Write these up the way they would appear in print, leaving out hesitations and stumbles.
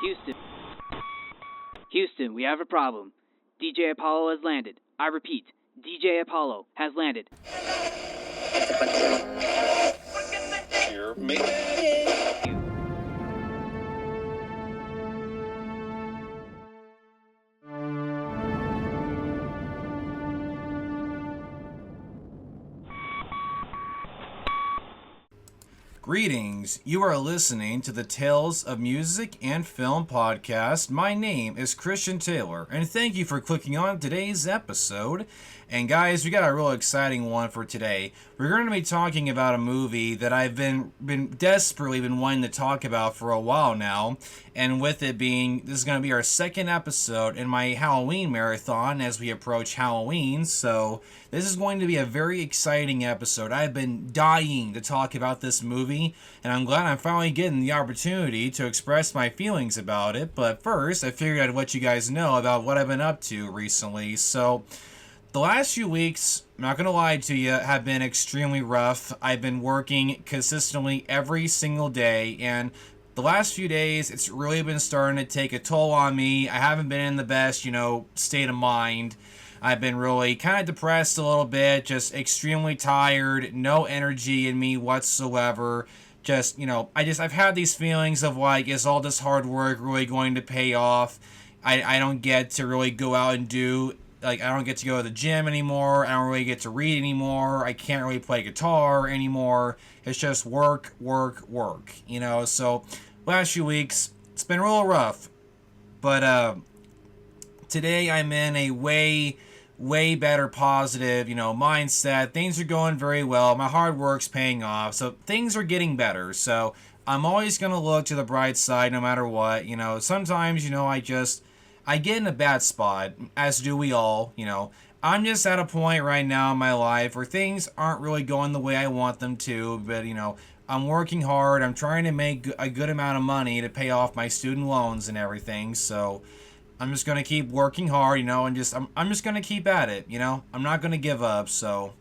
Houston. Houston, we have a problem. DJ Apollo has landed. I repeat, DJ Apollo has landed. Hear me? Greetings, you are listening to the Tales of Music and Film podcast. My name is Christian Taylor, and thank you for clicking on today's episode. And guys, we got a real exciting one for today. We're going to be talking about a movie that I've been desperately been wanting to talk about for a while now. And with it being, this is going to be our second episode in my Halloween marathon as we approach Halloween. So this is going to be a very exciting episode. I've been dying to talk about this movie, and I'm glad I'm finally getting the opportunity to express my feelings about it. But first, I figured I'd let you guys know about what I've been up to recently. So the last few weeks, I'm not going to lie to you, have been extremely rough. I've been working consistently every single day, and the last few days, it's really been starting to take a toll on me. I haven't been in the best, state of mind. I've been really kind of depressed a little bit, just extremely tired, no energy in me whatsoever. I've had these feelings of like, is all this hard work really going to pay off? I don't get to really go out and I don't get to go to the gym anymore. I don't really get to read anymore. I can't really play guitar anymore. It's just work. So last few weeks, it's been real rough. But today I'm in a way better positive, mindset. Things are going very well. My hard work's paying off. So things are getting better. So I'm always going to look to the bright side no matter what. Sometimes, I get in a bad spot, as do we all, I'm just at a point right now in my life where things aren't really going the way I want them to, but, I'm working hard. I'm trying to make a good amount of money to pay off my student loans and everything, so I'm just going to keep working hard, and I'm just going to keep at it, I'm not going to give up, so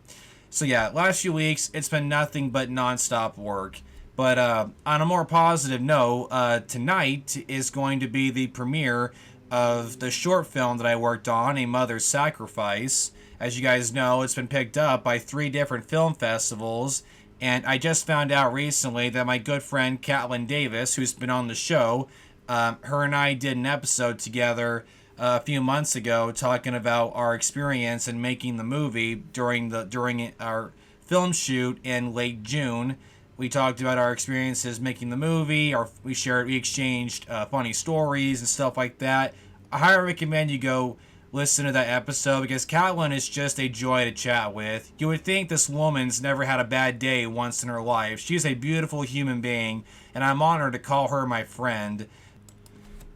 yeah, last few weeks, it's been nothing but nonstop work. But on a more positive note, tonight is going to be the premiere of the short film that I worked on, A Mother's Sacrifice. As you guys know, it's been picked up by 3 different film festivals, and I just found out recently that my good friend Caitlin Davis, who's been on the show, her and I did an episode together a few months ago talking about our experience in making the movie during our film shoot in late June. We talked about our experiences making the movie. We exchanged funny stories and stuff like that. I highly recommend you go listen to that episode because Caitlin is just a joy to chat with. You would think this woman's never had a bad day once in her life. She's a beautiful human being, and I'm honored to call her my friend.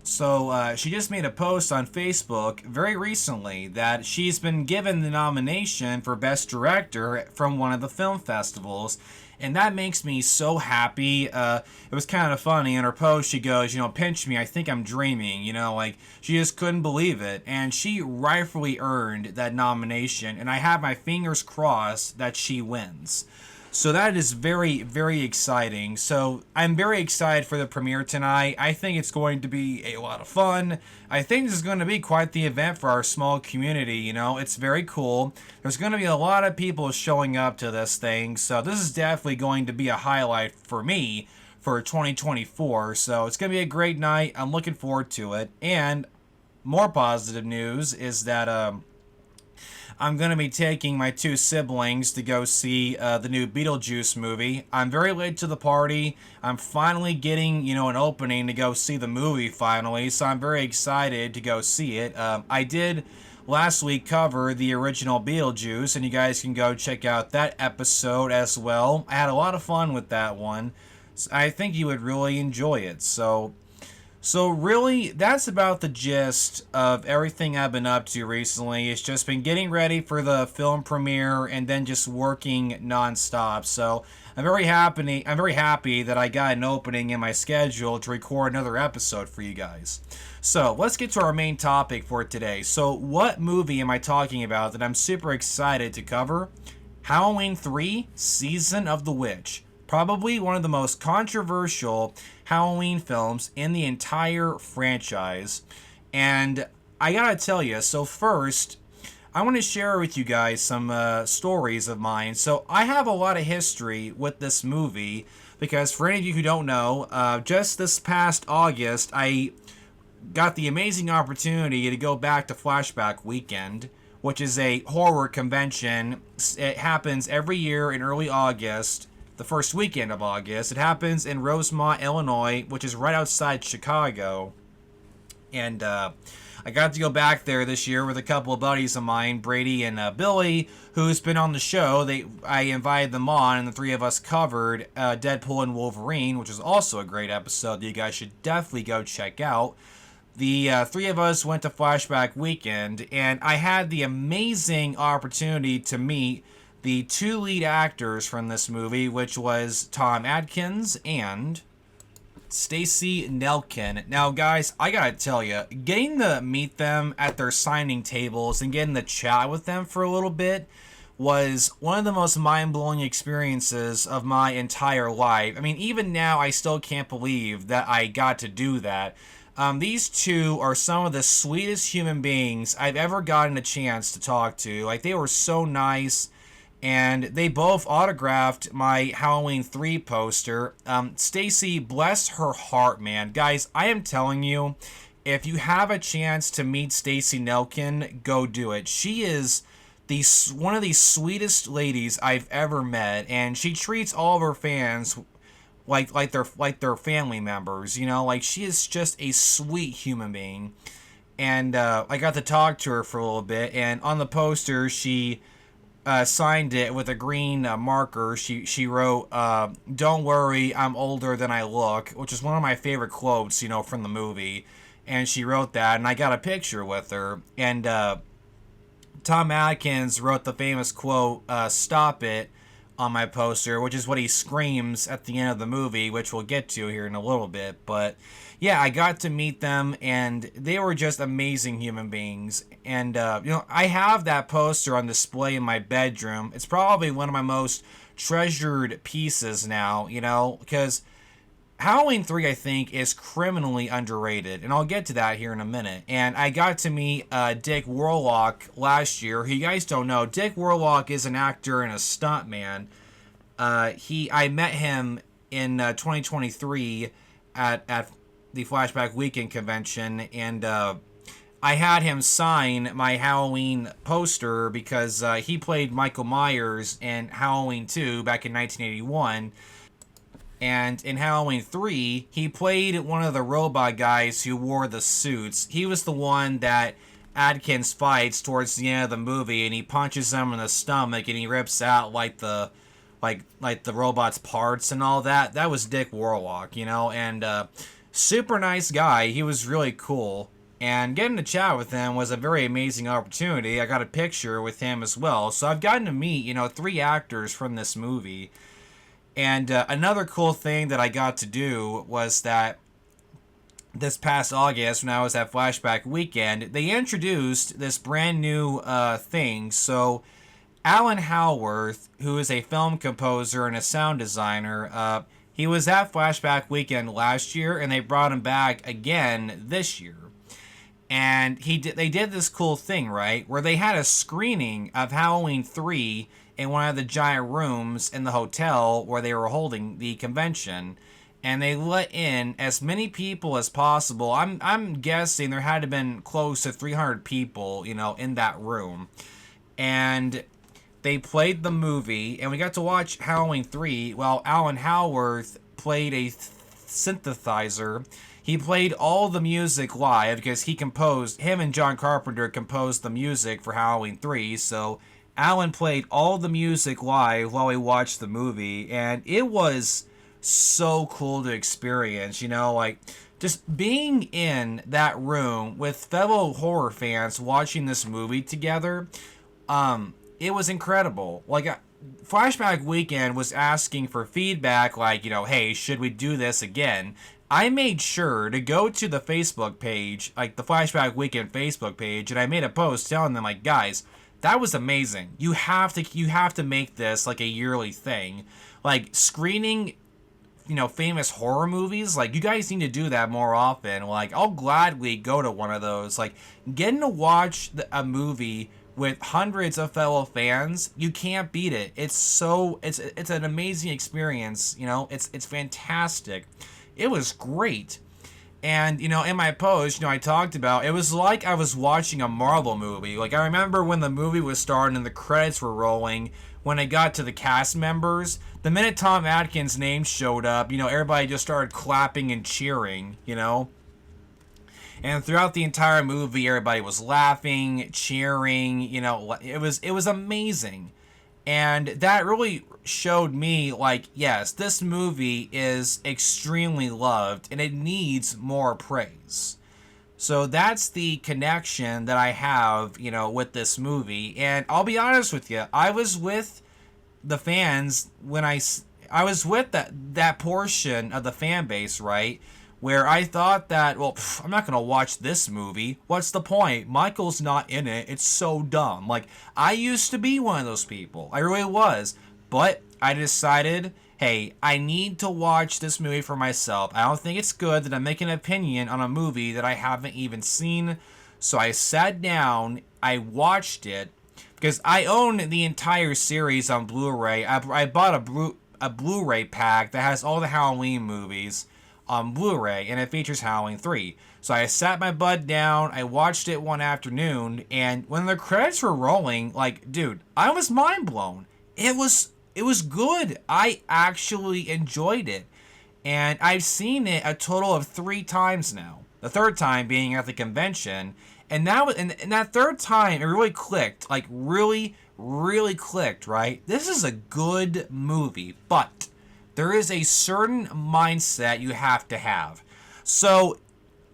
So she just made a post on Facebook very recently that she's been given the nomination for Best Director from one of the film festivals. And that makes me so happy. It was kind of funny. In her post, she goes, pinch me, I think I'm dreaming. She just couldn't believe it. And she rightfully earned that nomination. And I have my fingers crossed that she wins. So that is very, very exciting. So I'm very excited for the premiere tonight. I think it's going to be a lot of fun. I think this is going to be quite the event for our small community. It's very cool. There's going to be a lot of people showing up to this thing. So this is definitely going to be a highlight for me for 2024. So it's going to be a great night. I'm looking forward to it. And more positive news is that I'm going to be taking my 2 siblings to go see the new Beetlejuice movie. I'm very late to the party. I'm finally getting, an opening to go see the movie finally, so I'm very excited to go see it. I did last week cover the original Beetlejuice, and you guys can go check out that episode as well. I had a lot of fun with that one. I think you would really enjoy it, So really, that's about the gist of everything I've been up to recently. It's just been getting ready for the film premiere and then just working nonstop. So I'm very happy that I got an opening in my schedule to record another episode for you guys. So let's get to our main topic for today. So what movie am I talking about that I'm super excited to cover? Halloween 3: Season of the Witch. Probably one of the most controversial Halloween films in the entire franchise. And I gotta tell you, so first, I want to share with you guys some stories of mine. So I have a lot of history with this movie because for any of you who don't know, just this past August, I got the amazing opportunity to go back to Flashback Weekend, which is a horror convention. It happens every year in early August, the first weekend of August. It happens in Rosemont, Illinois, which is right outside Chicago. And I got to go back there this year with a couple of buddies of mine, Brady and Billy, who's been on the show. I invited them on, and the three of us covered Deadpool and Wolverine, which is also a great episode that you guys should definitely go check out. The three of us went to Flashback Weekend, and I had the amazing opportunity to meet the two lead actors from this movie, which was Tom Atkins and Stacey Nelkin. Now, guys, I gotta tell you, getting to meet them at their signing tables and getting to chat with them for a little bit was one of the most mind-blowing experiences of my entire life. I mean, even now, I still can't believe that I got to do that. These two are some of the sweetest human beings I've ever gotten a chance to talk to. Like, they were so nice. And they both autographed my Halloween 3 poster. Stacey, bless her heart, man. Guys, I am telling you, if you have a chance to meet Stacey Nelkin, go do it. She is one of the sweetest ladies I've ever met, and she treats all of her fans like their family members. You know, like she is just a sweet human being. And I got to talk to her for a little bit, and on the poster, she signed it with a green marker. She wrote, "Don't worry, I'm older than I look," which is one of my favorite quotes, from the movie. And she wrote that, and I got a picture with her. And Tom Atkins wrote the famous quote, "Stop it," on my poster, which is what he screams at the end of the movie, which we'll get to here in a little bit. But yeah, I got to meet them, and they were just amazing human beings. And, I have that poster on display in my bedroom. It's probably one of my most treasured pieces now, because Halloween 3, I think, is criminally underrated, and I'll get to that here in a minute. And I got to meet Dick Warlock last year. Who you guys don't know, Dick Warlock is an actor and a stuntman. I met him in 2023 at the Flashback Weekend convention, and I had him sign my Halloween poster because he played Michael Myers in Halloween 2 back in 1981. And in Halloween 3, he played one of the robot guys who wore the suits. He was the one that Adkins fights towards the end of the movie, and he punches him in the stomach, and he rips out like the robot's parts and all that. That was Dick Warlock, and super nice guy. He was really cool. And getting to chat with him was a very amazing opportunity. I got a picture with him as well. So I've gotten to meet, 3 actors from this movie. And another cool thing that I got to do was that this past August, when I was at Flashback Weekend, they introduced this brand new thing. So Alan Howarth, who is a film composer and a sound designer, he was at Flashback Weekend last year, and they brought him back again this year. And they did this cool thing, right, where they had a screening of Halloween 3 in one of the giant rooms in the hotel where they were holding the convention, and they let in as many people as possible. I'm guessing there had to have been close to 300 people, in that room. And they played the movie, and we got to watch Halloween 3 while Alan Howarth played a synthesizer. He played all the music live because him and John Carpenter composed the music for Halloween 3, so Alan played all the music live while we watched the movie, and it was so cool to experience, just being in that room with fellow horror fans watching this movie together. It was incredible. Flashback Weekend was asking for feedback, hey, should we do this again? I made sure to go to the Facebook page, the Flashback Weekend Facebook page, and I made a post telling them, guys, that was amazing. You have to make this a yearly thing. Screening famous horror movies. Like, you guys need to do that more often. Like, I'll gladly go to one of those. Like, getting to watch a movie with hundreds of fellow fans, you can't beat it. It's an amazing experience. It's fantastic. It was great. And, in my post, I talked about, it was like I was watching a Marvel movie. Like, I remember when the movie was starting and the credits were rolling, when I got to the cast members, the minute Tom Atkins' name showed up, everybody just started clapping and cheering, And throughout the entire movie, everybody was laughing, cheering, it was amazing. And that really showed me, like, yes, this movie is extremely loved and it needs more praise. So that's the connection that I have, with this movie. And I'll be honest with you, I was with the fans when I was with that portion of the fan base, right? Where I thought that, well, I'm not going to watch this movie. What's the point? Michael's not in it. It's so dumb. Like, I used to be one of those people. I really was. But I decided, hey, I need to watch this movie for myself. I don't think it's good that I'm making an opinion on a movie that I haven't even seen. So I sat down, I watched it, because I own the entire series on Blu-ray. I bought a Blu-ray pack that has all the Halloween movies on Blu-ray, and it features Halloween 3. So I sat my butt down, I watched it one afternoon, and when the credits were rolling, like, dude, I was mind blown. It was good. I actually enjoyed it. And I've seen it a total of 3 times now. The third time being at the convention. And that third time, it really clicked. Like, really, really clicked, right? This is a good movie, but there is a certain mindset you have to have. So,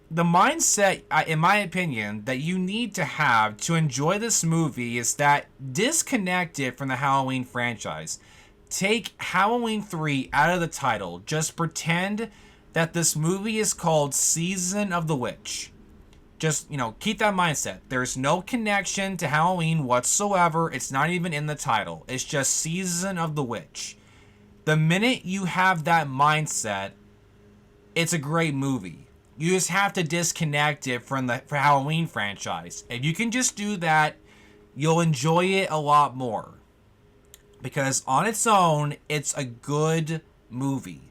the mindset, in my opinion, that you need to have to enjoy this movie is that disconnect it from the Halloween franchise. Take Halloween 3 out of the title. Just pretend that this movie is called Season of the Witch. Just, keep that mindset. There's no connection to Halloween whatsoever. It's not even in the title. It's just Season of the Witch. The minute you have that mindset, it's a great movie. You just have to disconnect it from the Halloween franchise. If you can just do that, you'll enjoy it a lot more. Because on its own, it's a good movie.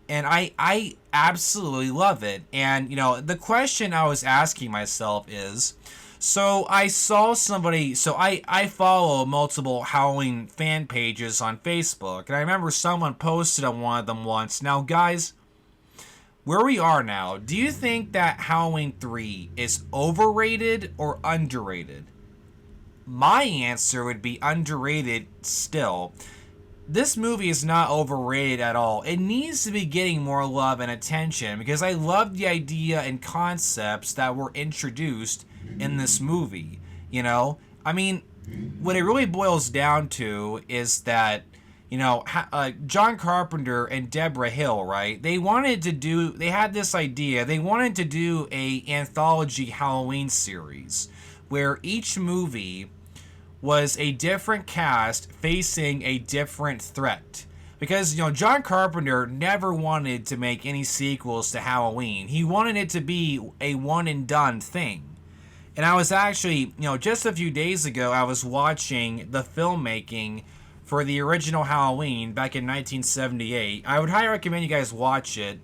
And I absolutely love it. And, the question I was asking myself is, so I saw somebody, so I follow multiple Halloween fan pages on Facebook, and I remember someone posted on one of them once. Now, guys, where we are now, do you think that Halloween 3 is overrated or underrated? My answer would be underrated still. This movie is not overrated at all. It needs to be getting more love and attention because I love the idea and concepts that were introduced in this movie. I mean, what it really boils down to is that, John Carpenter and Deborah Hill, right? They had this idea. They wanted to do a anthology Halloween series where each movie was a different cast facing a different threat. Because, John Carpenter never wanted to make any sequels to Halloween. He wanted it to be a one and done thing. And I was actually, just a few days ago, I was watching the filmmaking for the original Halloween back in 1978. I would highly recommend you guys watch it.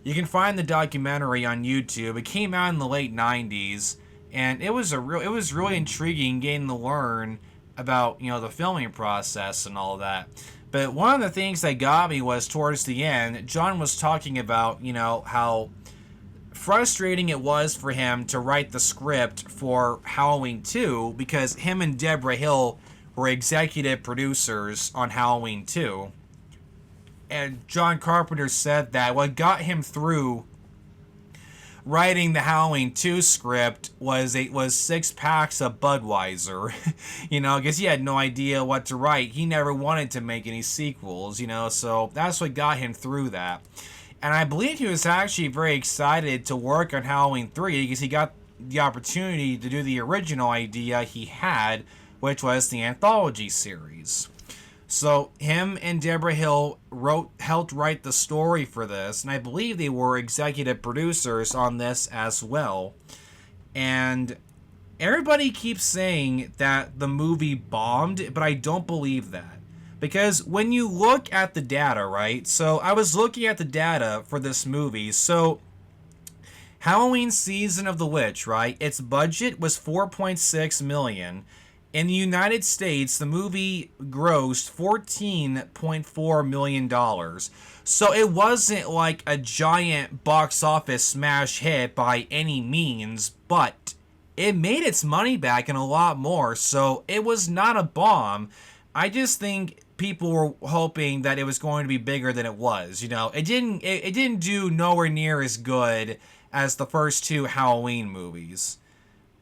You can find the documentary on YouTube. It came out in the late 90s. And it was really intriguing getting to learn about, the filming process and all that. But one of the things that got me was towards the end, John was talking about, how frustrating it was for him to write the script for Halloween 2 because him and Deborah Hill were executive producers on Halloween 2. And John Carpenter said that what got him through writing the Halloween 2 script was 6 packs of Budweiser, because he had no idea what to write. He never wanted to make any sequels, so that's what got him through that. And I believe he was actually very excited to work on Halloween 3 because he got the opportunity to do the original idea he had, which was the anthology series. So him and Deborah Hill helped write the story for this, and I believe they were executive producers on this as well. And everybody keeps saying that the movie bombed, but I don't believe that. Because when you look at the data, right? So I was looking at the data for this movie. So Halloween Season of the Witch, right? Its budget was $4.6 million. In the United States, the movie grossed $14.4 million. So it wasn't like a giant box office smash hit by any means, but it made its money back and a lot more. So it was not a bomb. I just think people were hoping that it was going to be bigger than it was. You know, it didn't do nowhere near as good as the first two Halloween movies.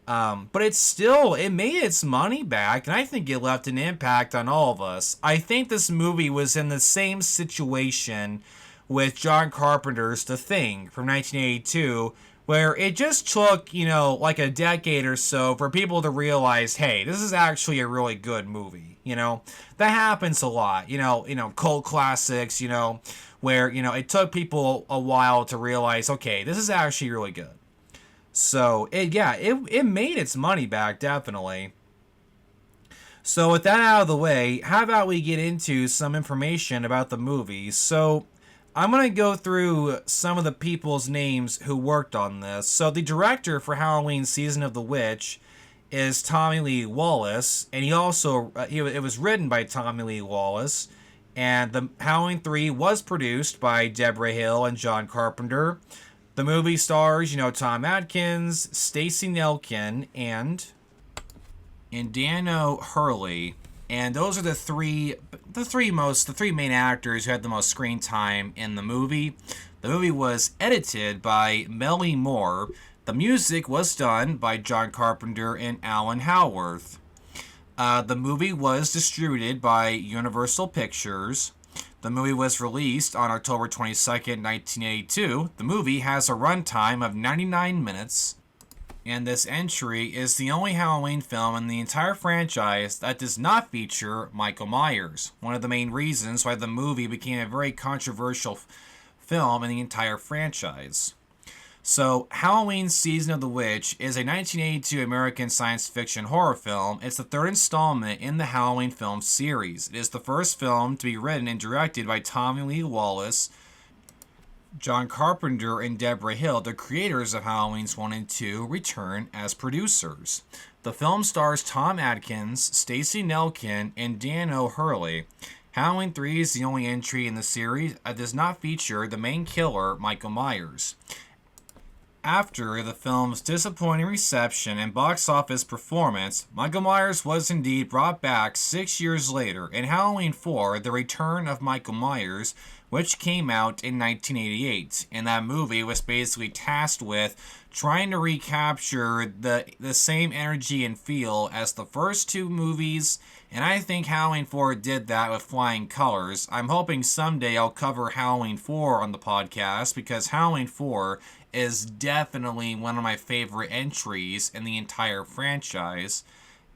But it made its money back, and I think it left an impact on all of us. I think this movie was in the same situation with John Carpenter's The Thing from 1982, where it just took, like a decade or so for people to realize, hey, this is actually a really good movie. That happens a lot, cult classics, where, it took people a while to realize, okay, this is actually really good. So, it made its money back, definitely. So, with that out of the way, how about we get into some information about the movie? So, I'm going to go through some of the people's names who worked on this. So, the director for Halloween Season of the Witch is Tommy Lee Wallace, and it was written by Tommy Lee Wallace, and the Halloween 3 was produced by Deborah Hill and John Carpenter. The movie stars, Tom Atkins, Stacey Nelkin, and Dano Hurley. And those are the three main actors who had the most screen time in the movie. The movie was edited by Melly Moore. The music was done by John Carpenter and Alan Howarth. The movie was distributed by Universal Pictures. The movie was released on October 22nd, 1982. The movie has a runtime of 99 minutes. And this entry is the only Halloween film in the entire franchise that does not feature Michael Myers. One of the main reasons why the movie became a very controversial film in the entire franchise. So, Halloween Season of the Witch is a 1982 American science fiction horror film. It's the third installment in the Halloween film series. It is the first film to be written and directed by Tommy Lee Wallace, John Carpenter, and Deborah Hill. The creators of Halloween's 1 and 2 return as producers. The film stars Tom Atkins, Stacey Nelkin, and Dano Hurley. Halloween 3 is the only entry in the series that does not feature the main killer, Michael Myers. After the film's disappointing reception and box office performance, Michael Myers was indeed brought back 6 years later in Halloween 4, The Return of Michael Myers, which came out in 1988. And that movie was basically tasked with trying to recapture the same energy and feel as the first two movies, and I think Halloween 4 did that with flying colors. I'm hoping someday I'll cover Halloween 4 on the podcast, because Halloween 4 is definitely one of my favorite entries in the entire franchise,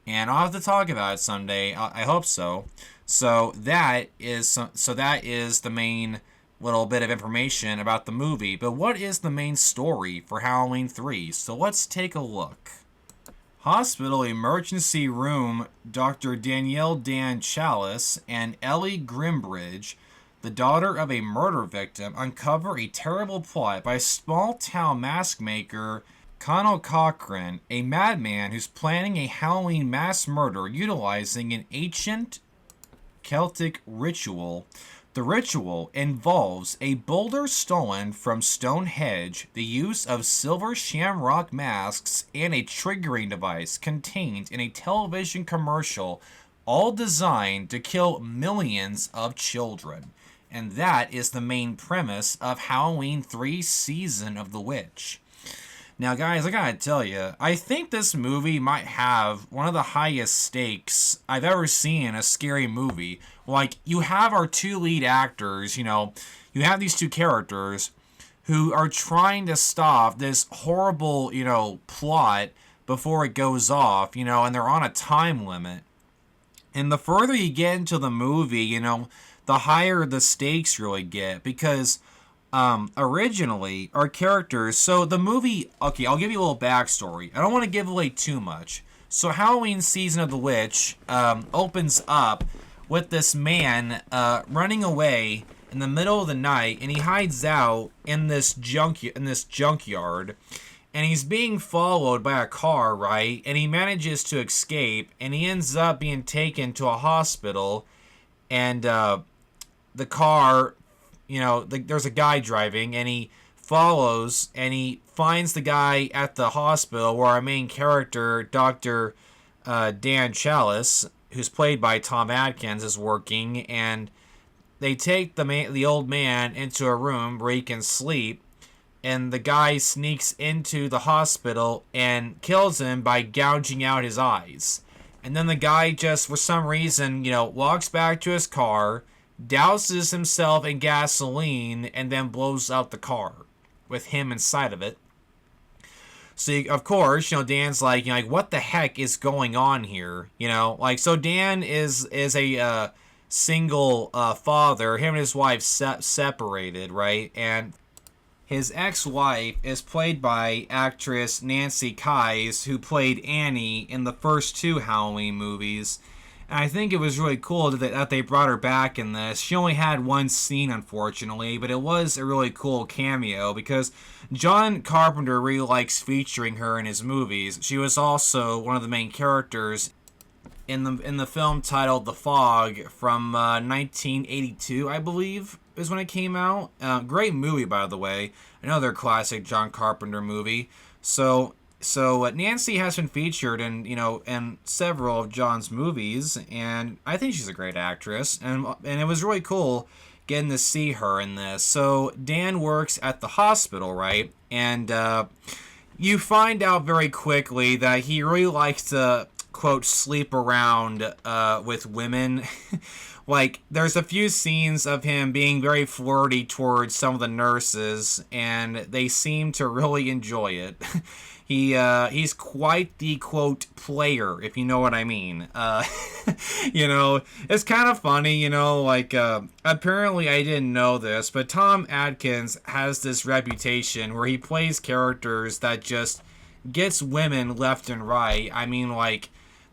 and I'll have to talk about it someday. I hope so. So that is the main little bit of information about the movie. But what is the main story for Halloween 3? So let's take a look. Hospital emergency room Dr. Danielle Dan Chalice and Ellie Grimbridge, the daughter of a murder victim, uncover a terrible plot by small-town mask maker Connell Cochran, a madman who's planning a Halloween mass murder utilizing an ancient Celtic ritual. The ritual involves a boulder stolen from Stonehenge, the use of silver shamrock masks, and a triggering device contained in a television commercial, all designed to kill millions of children. And that is the main premise of Halloween 3 Season of the Witch. Now, guys, I gotta tell you, I think this movie might have one of the highest stakes I've ever seen in a scary movie. Like, you have our two lead actors, you have these two characters who are trying to stop this horrible, plot before it goes off, and they're on a time limit. And the further you get into the movie, the higher the stakes really get, because originally our characters, so the movie, okay, I'll give you a little backstory. I don't want to give away too much. So Halloween Season of the Witch opens up with this man running away in the middle of the night, and he hides out in this junkyard, and he's being followed by a car, right? And he manages to escape, and he ends up being taken to a hospital, and the car, there's a guy driving, and he follows, and he finds the guy at the hospital where our main character, Dr. Dan Chalice, who's played by Tom Atkins, is working, and they take the old man into a room where he can sleep, and the guy sneaks into the hospital and kills him by gouging out his eyes. And then the guy just, for some reason, walks back to his car, douses himself in gasoline, and then blows out the car with him inside of it. So, of course, Dan's like, what the heck is going on here? So Dan is a single father. Him and his wife separated, right? And his ex-wife is played by actress Nancy Kyes, who played Annie in the first 2 Halloween movies. And I think it was really cool that they brought her back in this. She only had 1 scene, unfortunately, but it was a really cool cameo because John Carpenter really likes featuring her in his movies. She was also one of the main characters in the film titled The Fog from 1982, I believe, is when it came out. Great movie, by the way. Another classic John Carpenter movie. So Nancy has been featured in several of John's movies, and I think she's a great actress, and it was really cool getting to see her in this. So Dan works at the hospital, right? And you find out very quickly that he really likes to, quote, sleep around with women. Like, there's a few scenes of him being very flirty towards some of the nurses, and they seem to really enjoy it. He's quite the, quote, player, if you know what I mean. It's kind of funny, apparently I didn't know this, but Tom Atkins has this reputation where he plays characters that just gets women left and right. I mean,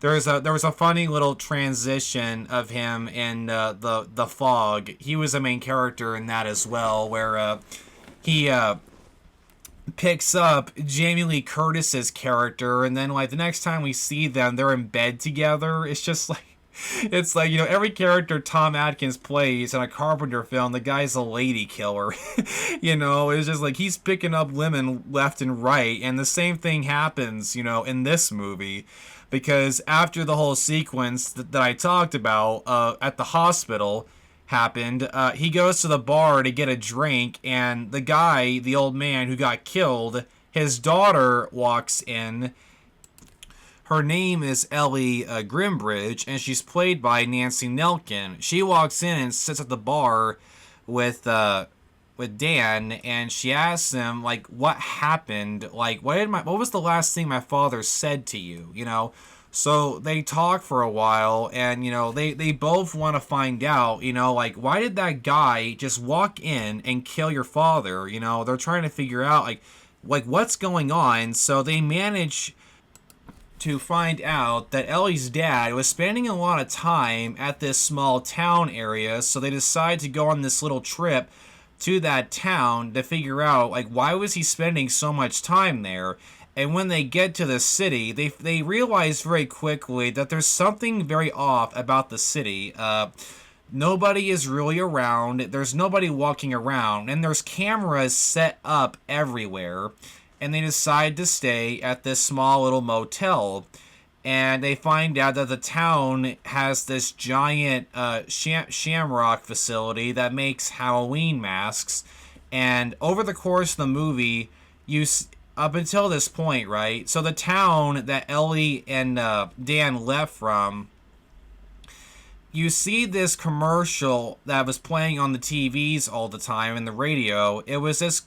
there was a funny little transition of him in the Fog. He was a main character in that as well, where he picks up Jamie Lee Curtis's character, and then the next time we see them, they're in bed together. It's just every character Tom Atkins plays in a Carpenter film, the guy's a lady killer. It's just he's picking up women left and right, and the same thing happens, in this movie. Because after the whole sequence that I talked about at the hospital happened, he goes to the bar to get a drink, and the guy, the old man who got killed, his daughter walks in. Her name is Ellie Grimbridge, and she's played by Nancy Nelkin. She walks in and sits at the bar with Dan, and she asks him, what happened? What was the last thing my father said to you? So they talk for a while, and, they both want to find out, why did that guy just walk in and kill your father? They're trying to figure out, what's going on. So they manage to find out that Ellie's dad was spending a lot of time at this small town area, so they decide to go on this little trip to that town to figure out, why was he spending so much time there? And when they get to the city, they realize very quickly that there's something very off about the city. Nobody is really around. There's nobody walking around. And there's cameras set up everywhere. And they decide to stay at this small little motel. And they find out that the town has this giant shamrock facility that makes Halloween masks. And over the course of the movie, up until this point, right? So the town that Ellie and Dan left from, you see this commercial that was playing on the TVs all the time and the radio. It was this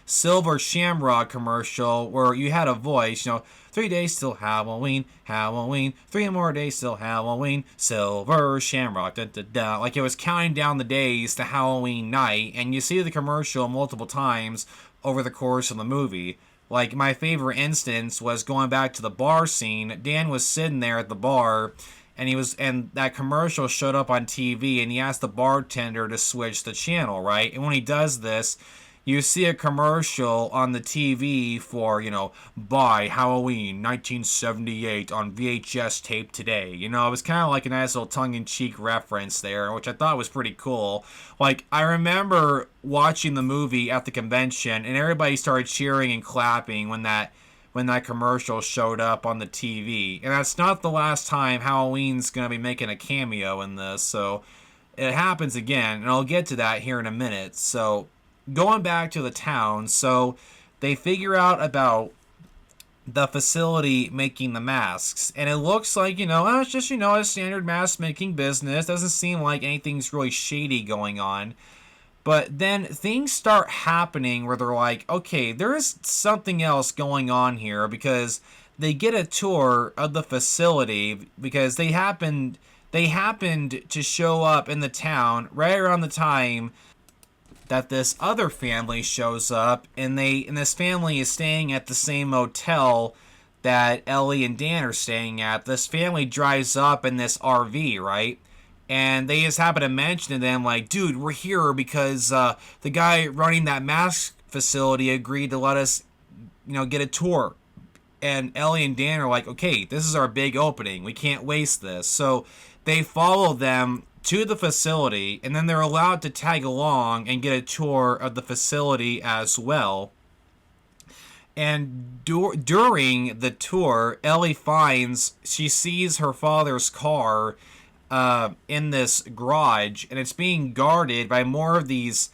Silver Shamrock commercial where you had a voice, 3 days till Halloween, Halloween, 3 more days till Halloween, Silver Shamrock, da da da. Like it was counting down the days to Halloween night, and you see the commercial multiple times over the course of the movie. Like my favorite instance was going back to the bar scene. Dan was sitting there at the bar, and that commercial showed up on TV, and he asked the bartender to switch the channel, right? And when he does this, you see a commercial on the TV for, buy Halloween 1978 on VHS tape today. It was kind of like a nice little tongue-in-cheek reference there, which I thought was pretty cool. Like, I remember watching the movie at the convention, and everybody started cheering and clapping when that commercial showed up on the TV. And that's not the last time Halloween's going to be making a cameo in this, so it happens again, and I'll get to that here in a minute. So going back to the town, so they figure out about the facility making the masks, and it looks like, it's just, a standard mask making business. Doesn't seem like anything's really shady going on. But then things start happening where they're like, okay, there is something else going on here, because they get a tour of the facility because they happened to show up in the town right around the time that this other family shows up, and this family is staying at the same motel that Ellie and Dan are staying at. This family drives up in this RV, right? And they just happen to mention to them, like, dude, we're here because the guy running that mask facility agreed to let us, get a tour. And Ellie and Dan are like, okay, this is our big opening. We can't waste this. So they follow them to the facility, and then they're allowed to tag along and get a tour of the facility as well. And during the tour, Ellie she sees her father's car in this garage, and it's being guarded by more of these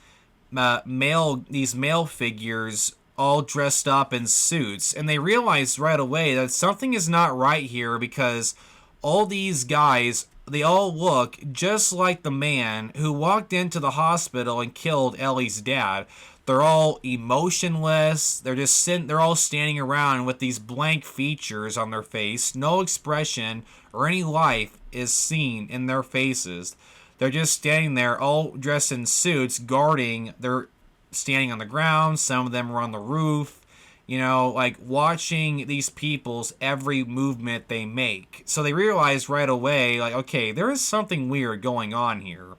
male figures all dressed up in suits. And they realize right away that something is not right here, because all these guys, they all look just like the man who walked into the hospital and killed Ellie's dad. They're all emotionless. They're all standing around with these blank features on their face. No expression or any life is seen in their faces. They're just standing there all dressed in suits, guarding. They're standing on the ground. Some of them are on the roof. Like watching these people's every movement they make. So they realize right away, like, okay, there is something weird going on here.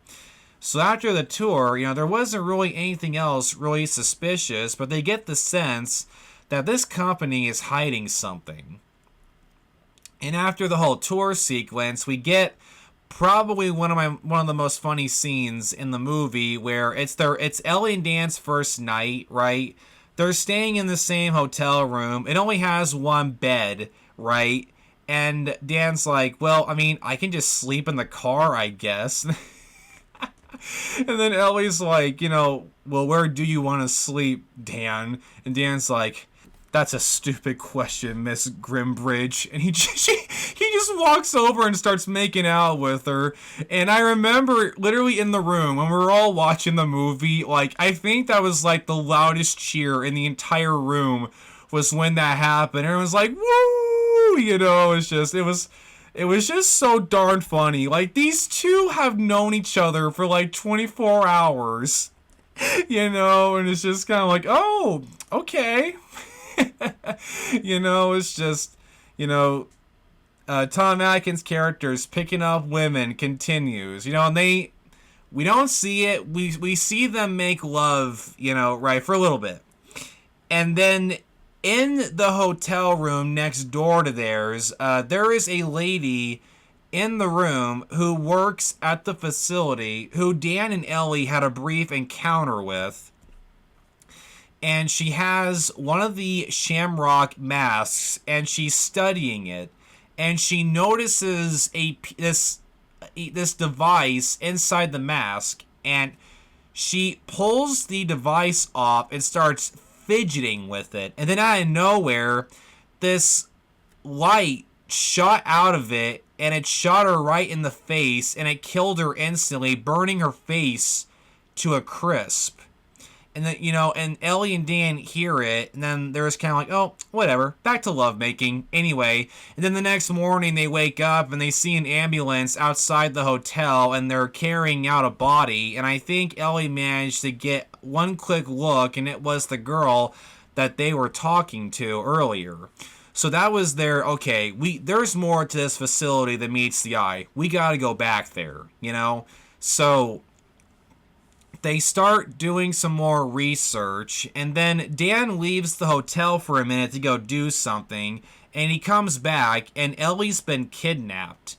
So after the tour, there wasn't really anything else really suspicious, but they get the sense that this company is hiding something. And after the whole tour sequence, we get probably one of the most funny scenes in the movie, where it's Ellie and Dan's first night, right? They're staying in the same hotel room. It only has one bed, right? And Dan's like, well, I mean, I can just sleep in the car, I guess. And then Ellie's like, well, where do you want to sleep, Dan? And Dan's like, that's a stupid question, Miss Grimbridge. And he just walks over and starts making out with her. And I remember literally in the room when we were all watching the movie, like, I think that was like the loudest cheer in the entire room was when that happened. And it was like, woo! It was just so darn funny. Like, these two have known each other for like 24 hours. And it's just kind of like, oh, okay. It's just, Tom Atkins' characters picking up women continues, and we don't see it. We see them make love, right, for a little bit. And then in the hotel room next door to theirs, there is a lady in the room who works at the facility who Dan and Ellie had a brief encounter with. And she has one of the Shamrock masks, and she's studying it. And she notices this device inside the mask, and she pulls the device off and starts fidgeting with it. And then out of nowhere, this light shot out of it, and it shot her right in the face, and it killed her instantly, burning her face to a crisp. And then, and Ellie and Dan hear it, and then they're just kind of like, oh, whatever, back to lovemaking. Anyway, and then the next morning they wake up and they see an ambulance outside the hotel, and they're carrying out a body. And I think Ellie managed to get one quick look, and it was the girl that they were talking to earlier. So that was okay, there's more to this facility than meets the eye. We gotta go back there, So they start doing some more research, and then Dan leaves the hotel for a minute to go do something, and he comes back, and Ellie's been kidnapped.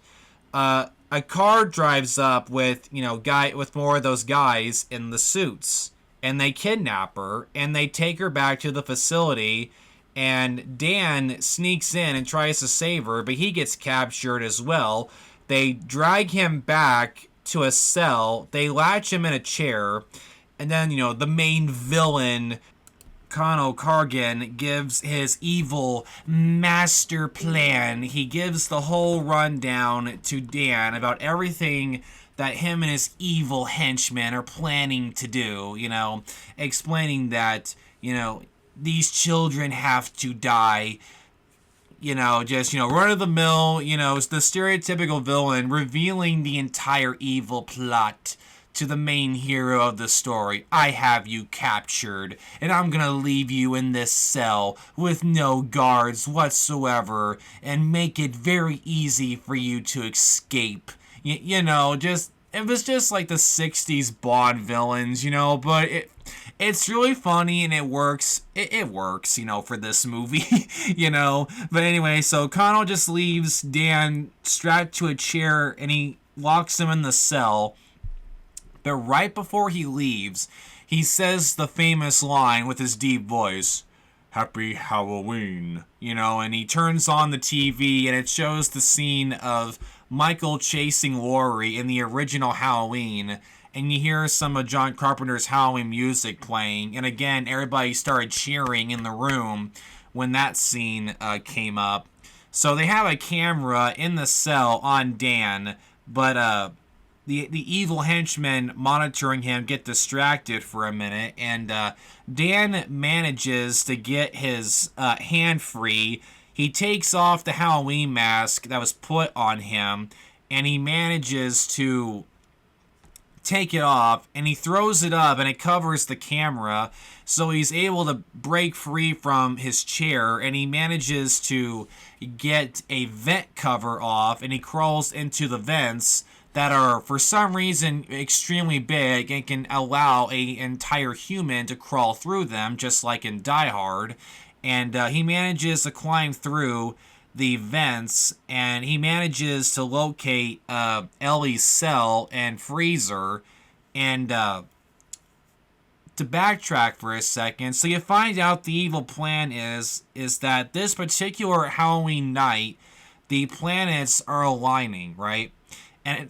A car drives up with, with more of those guys in the suits, and they kidnap her, and they take her back to the facility, and Dan sneaks in and tries to save her, but he gets captured as well. They drag him back to a cell, they latch him in a chair, and then, the main villain, Connell Cargan, gives his evil master plan. He gives the whole rundown to Dan about everything that him and his evil henchmen are planning to do, explaining that, these children have to die. Run of the mill, it's the stereotypical villain revealing the entire evil plot to the main hero of the story. I have you captured, and I'm gonna leave you in this cell with no guards whatsoever and make it very easy for you to escape. It was just like the 60s Bond villains, but it's really funny and it works. It works, for this movie, But anyway, so Connell just leaves Dan strapped to a chair and he locks him in the cell. But right before he leaves, he says the famous line with his deep voice, "Happy Halloween," and he turns on the TV and it shows the scene of Michael chasing Laurie in the original Halloween, and you hear some of John Carpenter's Halloween music playing, and again, everybody started cheering in the room when that scene came up. So they have a camera in the cell on Dan, but the evil henchmen monitoring him get distracted for a minute, and Dan manages to get his hand free. He takes off the Halloween mask that was put on him, and he manages to take it off, and he throws it up, and it covers the camera, so he's able to break free from his chair, and he manages to get a vent cover off, and he crawls into the vents that are, for some reason, extremely big and can allow an entire human to crawl through them, just like in Die Hard. And he manages to climb through the vents, and he manages to locate Ellie's cell and freeze her. And to backtrack for a second, so you find out the evil plan is that this particular Halloween night, the planets are aligning, right? And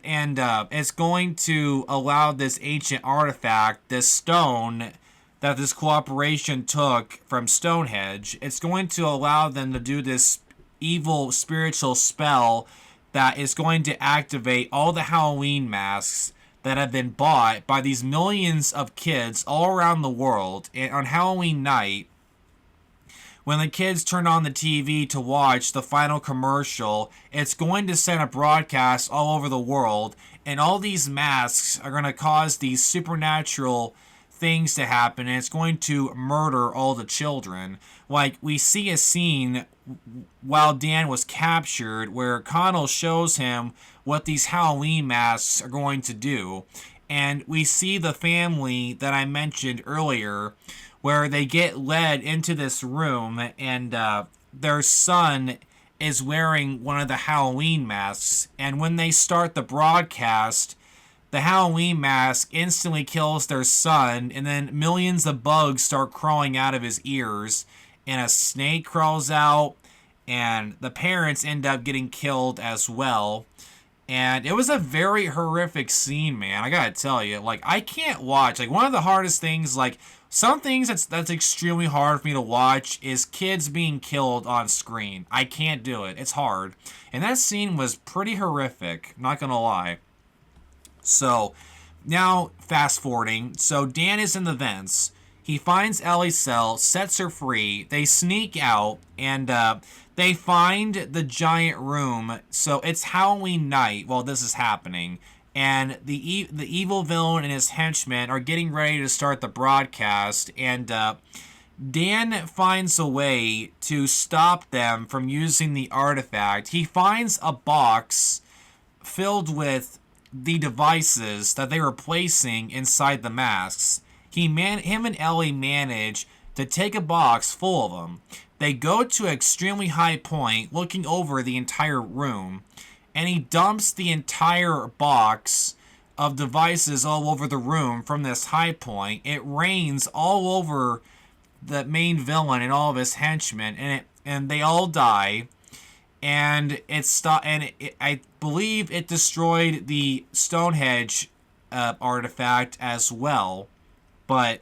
it's going to allow this ancient artifact, this stone that this cooperation took from Stonehenge, it's going to allow them to do this evil spiritual spell that is going to activate all the Halloween masks that have been bought by these millions of kids all around the world. And on Halloween night, when the kids turn on the TV to watch the final commercial, it's going to send a broadcast all over the world, and all these masks are going to cause these supernatural things to happen, and it's going to murder all the children. Like, we see a scene while Dan was captured where Connell shows him what these Halloween masks are going to do, and we see the family that I mentioned earlier where they get led into this room, and their son is wearing one of the Halloween masks, and when they start the broadcast, the Halloween mask instantly kills their son, and then millions of bugs start crawling out of his ears, and a snake crawls out, and the parents end up getting killed as well. And it was a very horrific scene, man. I gotta tell you, like, I can't watch. Like, one of the hardest things, like, some things that's extremely hard for me to watch is kids being killed on screen. I can't do it. It's hard. And that scene was pretty horrific, not gonna lie. So, now, fast forwarding. So, Dan is in the vents. He finds Ellie's cell, sets her free. They sneak out, and they find the giant room. So it's Halloween night while this is happening. And the evil villain and his henchmen are getting ready to start the broadcast. And Dan finds a way to stop them from using the artifact. He finds a box filled with the devices that they were placing inside the masks. Him and Ellie manage to take a box full of them. They go to an extremely high point, looking over the entire room, and he dumps the entire box of devices all over the room from this high point. It rains all over the main villain and all of his henchmen, and they all die. And I believe it destroyed the Stonehenge artifact as well. But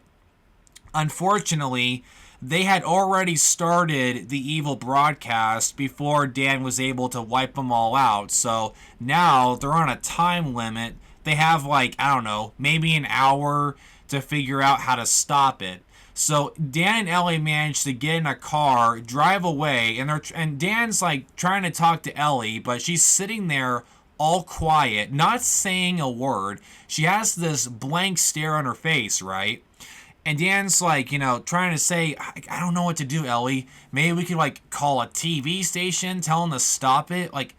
unfortunately, they had already started the evil broadcast before Dan was able to wipe them all out. So now they're on a time limit. They have, like, I don't know, maybe an hour to figure out how to stop it. So Dan and Ellie manage to get in a car, drive away, and Dan's like trying to talk to Ellie, but she's sitting there all quiet, not saying a word. She has this blank stare on her face, right? And Dan's like, trying to say, I don't know what to do, Ellie. Maybe we could, like, call a TV station, tell them to stop it. Like,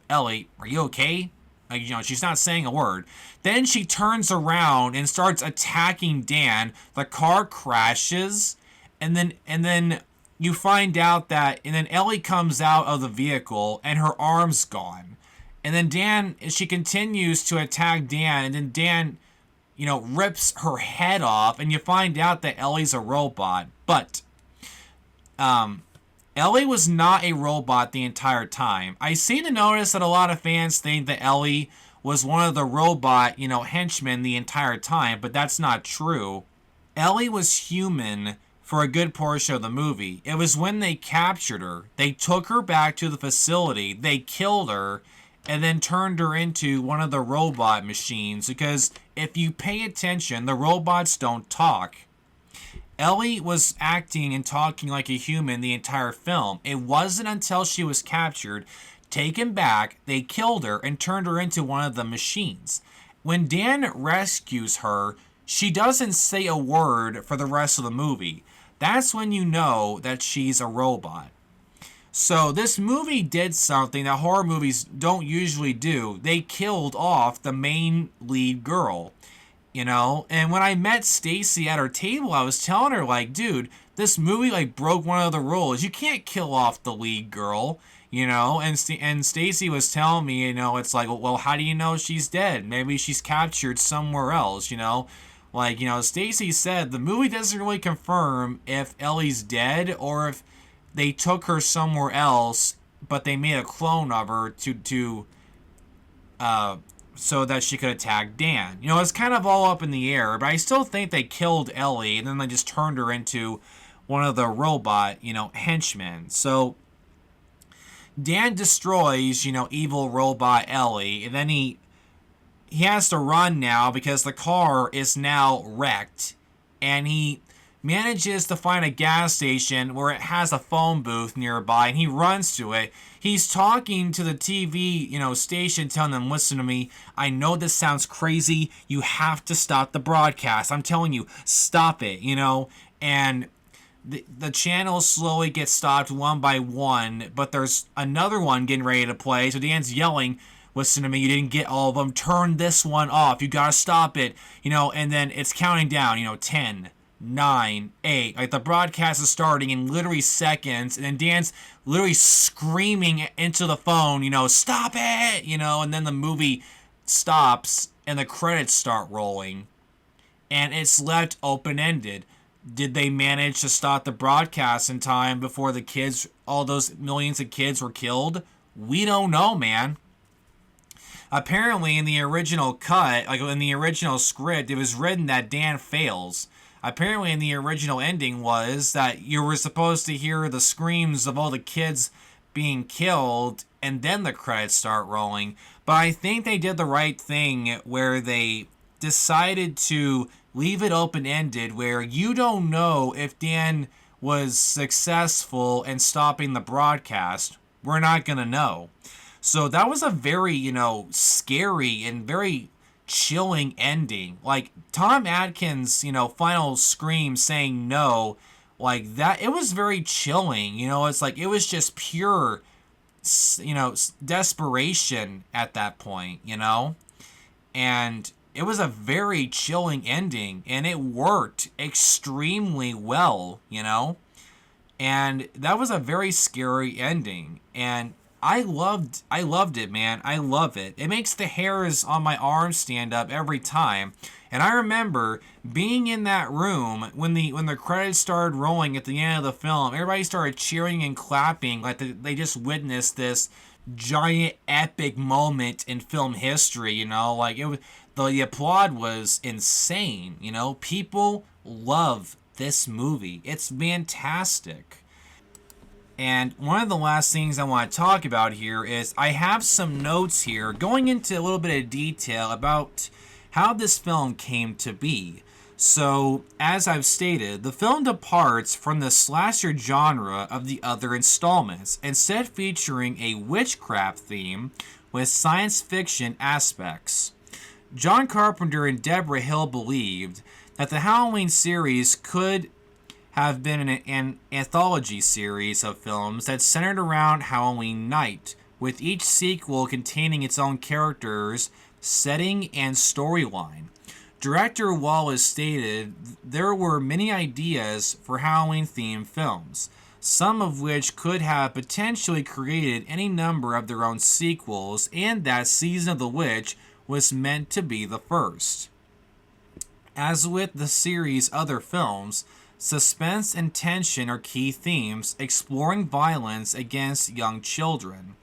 Ellie, are you okay? Like, she's not saying a word. Then she turns around and starts attacking Dan. The car crashes, and then you find out and then Ellie comes out of the vehicle and her arm's gone. And then she continues to attack Dan, and then Dan, rips her head off, and you find out that Ellie's a robot. But Ellie was not a robot the entire time. I seem to notice that a lot of fans think that Ellie was one of the robot, henchmen the entire time, but that's not true. Ellie was human for a good portion of the movie. It was when they captured her. They took her back to the facility, they killed her, and then turned her into one of the robot machines, because if you pay attention, the robots don't talk. Ellie was acting and talking like a human the entire film. It wasn't until she was captured, taken back, they killed her, and turned her into one of the machines. When Dan rescues her, she doesn't say a word for the rest of the movie. That's when you know that she's a robot. So this movie did something that horror movies don't usually do. They killed off the main lead girl. And when I met Stacy at her table, I was telling her, like, dude, this movie, like, broke one of the rules. You can't kill off the lead girl, and Stacy was telling me, it's like, well, how do you know she's dead? Maybe she's captured somewhere else, Like, Stacy said the movie doesn't really confirm if Ellie's dead or if they took her somewhere else, but they made a clone of her so that she could attack Dan. It's kind of all up in the air, but I still think they killed Ellie and then they just turned her into one of the robot, henchmen. So Dan destroys, evil robot Ellie, and then he has to run now because the car is now wrecked, and he manages to find a gas station where it has a phone booth nearby, and he runs to it. He's talking to the TV, station, telling them, listen to me, I know this sounds crazy, you have to stop the broadcast, I'm telling you, stop it, and the channels slowly get stopped one by one, but there's another one getting ready to play, so Dan's yelling, listen to me, you didn't get all of them, turn this one off, you gotta stop it, and then it's counting down, 10, 9, 8, like the broadcast is starting in literally seconds, and then Dan's literally screaming into the phone, stop it, and then the movie stops, and the credits start rolling, and it's left open-ended. Did they manage to stop the broadcast in time before the kids, all those millions of kids were killed? We don't know, man. Apparently, in the original cut, like in the original script, it was written that Dan fails. Apparently, in the original ending was that you were supposed to hear the screams of all the kids being killed, and then the credits start rolling. But I think they did the right thing where they decided to leave it open-ended where you don't know if Dan was successful in stopping the broadcast. We're not going to know. So that was a very, scary and very chilling ending. Like Tom Atkins, final scream saying no, like that, it was very chilling. It's like it was just pure, desperation at that point, and it was a very chilling ending, and it worked extremely well, and that was a very scary ending, and I loved it, man. I love it. It makes the hairs on my arms stand up every time. And I remember being in that room when the credits started rolling at the end of the film. Everybody started cheering and clapping like they just witnessed this giant epic moment in film history. Like it was, the applaud was insane. People love this movie. It's fantastic. And one of the last things I want to talk about here is I have some notes here going into a little bit of detail about how this film came to be. So, as I've stated, the film departs from the slasher genre of the other installments, instead featuring a witchcraft theme with science fiction aspects. John Carpenter and Deborah Hill believed that the Halloween series could have been an anthology series of films that centered around Halloween night, with each sequel containing its own characters, setting, and storyline. Director Wallace stated there were many ideas for Halloween-themed films, some of which could have potentially created any number of their own sequels, and that Season of the Witch was meant to be the first. As with the series' other films, suspense and tension are key themes, exploring violence against young children.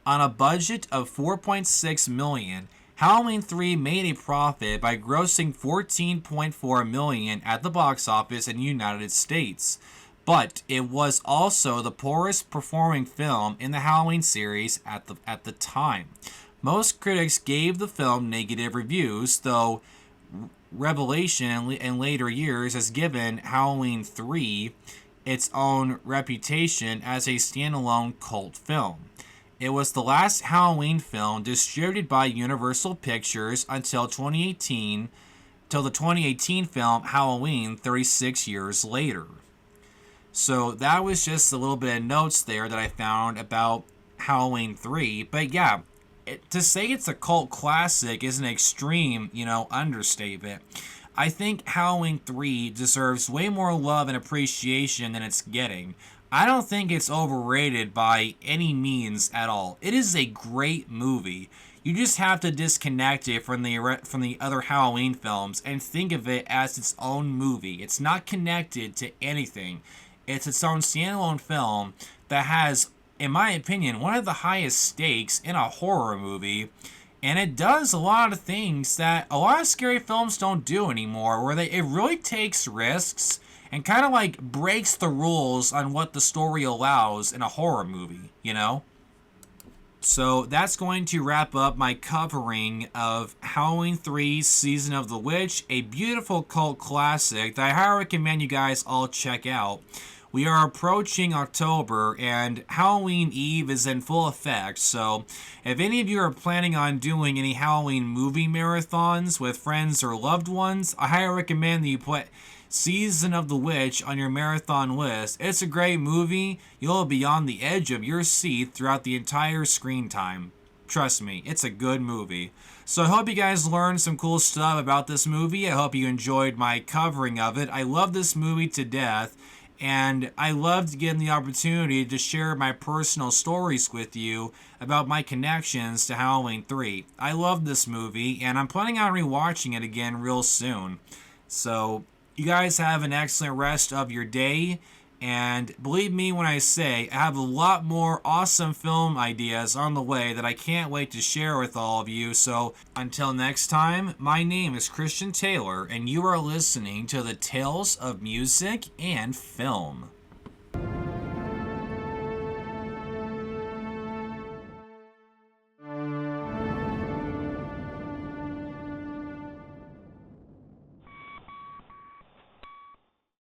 On a budget of $4.6 million, Halloween 3 made a profit by grossing $14.4 million at the box office in the United States, but it was also the poorest performing film in the Halloween series at the time. Most critics gave the film negative reviews, though Revelation in later years has given Halloween 3 its own reputation as a standalone cult film. It was the last Halloween film distributed by Universal Pictures until the 2018 film Halloween 36 years later. So that was just a little bit of notes there that I found about Halloween 3. But yeah, to say it's a cult classic is an extreme, understatement. I think Halloween 3 deserves way more love and appreciation than it's getting. I don't think it's overrated by any means at all. It is a great movie. You just have to disconnect it from the other Halloween films and think of it as its own movie. It's not connected to anything. It's its own standalone film that has, in my opinion, one of the highest stakes in a horror movie, and it does a lot of things that a lot of scary films don't do anymore, where it really takes risks and kind of like breaks the rules on what the story allows in a horror movie, So that's going to wrap up my covering of Halloween 3's Season of the Witch, a beautiful cult classic that I highly recommend you guys all check out. We are approaching October, and Halloween Eve is in full effect, so if any of you are planning on doing any Halloween movie marathons with friends or loved ones, I highly recommend that you put Season of the Witch on your marathon list. It's a great movie. You'll be on the edge of your seat throughout the entire screen time. Trust me, it's a good movie. So I hope you guys learned some cool stuff about this movie. I hope you enjoyed my covering of it. I love this movie to death, and I loved getting the opportunity to share my personal stories with you about my connections to Halloween 3. I love this movie, and I'm planning on rewatching it again real soon. So you guys have an excellent rest of your day, and believe me when I say I have a lot more awesome film ideas on the way that I can't wait to share with all of you. So until next time, my name is Christian Taylor, and you are listening to the Tales of Music and Film.